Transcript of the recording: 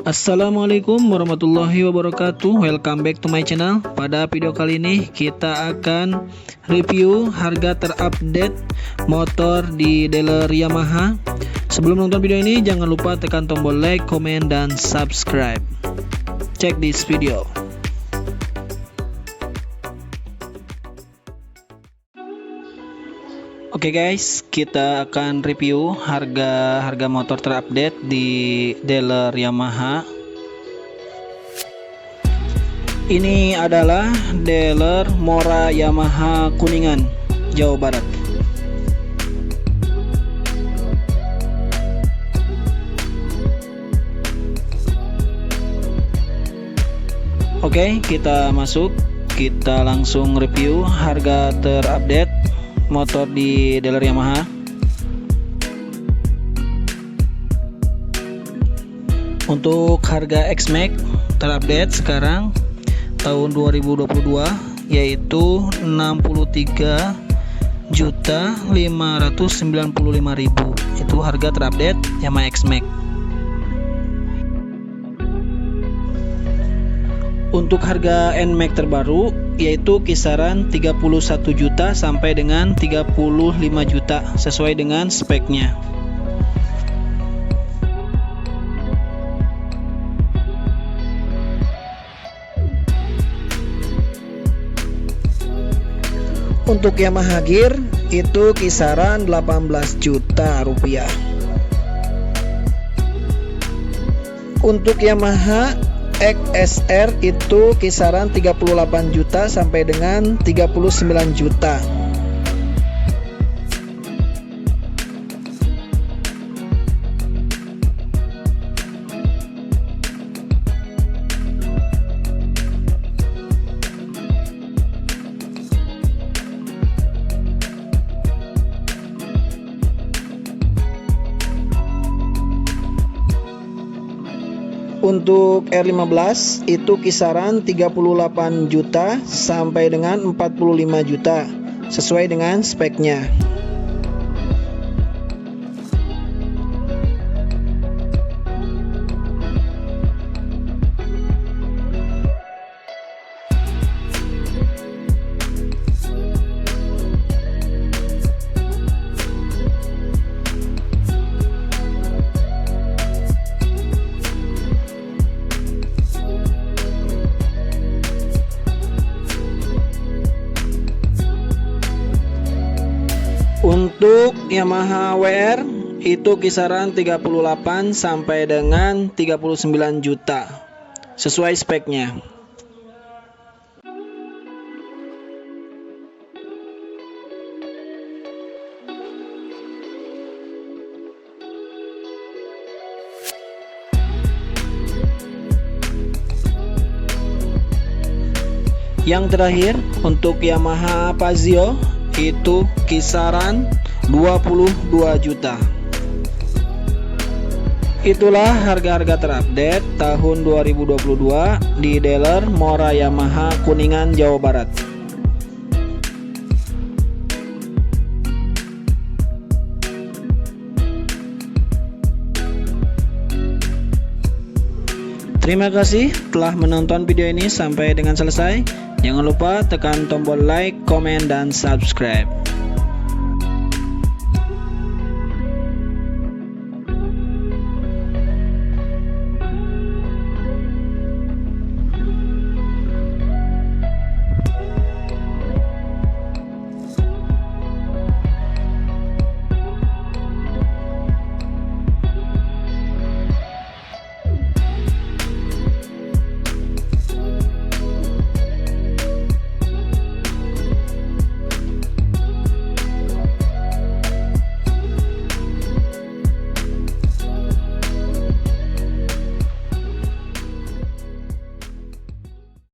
Assalamualaikum warahmatullahi wabarakatuh. Welcome back to my channel. Pada video kali ini kita akan review harga terupdate motor di dealer Yamaha. Sebelum nonton video ini jangan lupa tekan tombol like, comment, dan subscribe. Check this video. Oke guys, kita akan review harga motor terupdate di dealer Yamaha. Ini adalah dealer Mora Yamaha Kuningan, Jawa Barat. Oke, kita masuk. Kita langsung review harga terupdate motor di dealer Yamaha. Untuk harga X-Max terupdate sekarang tahun 2022 yaitu 63.595.000. Itu harga terupdate Yamaha X-Max. Untuk harga NMAX terbaru yaitu kisaran 31 juta sampai dengan 35 juta sesuai dengan speknya. Untuk Yamaha Gear itu kisaran 18 juta rupiah. Untuk Yamaha XSR itu kisaran 38 juta sampai dengan 39 juta. Untuk R15 itu kisaran 38 juta sampai dengan 45 juta sesuai dengan speknya. Untuk Yamaha WR itu kisaran 38 sampai dengan 39 juta sesuai speknya. Yang terakhir untuk Yamaha Pazio itu kisaran 22 juta. Itulah harga-harga terupdate tahun 2022 di dealer Mora Yamaha Kuningan, Jawa Barat. Terima kasih telah menonton video ini sampai dengan selesai. Jangan lupa tekan tombol like, komen, dan subscribe.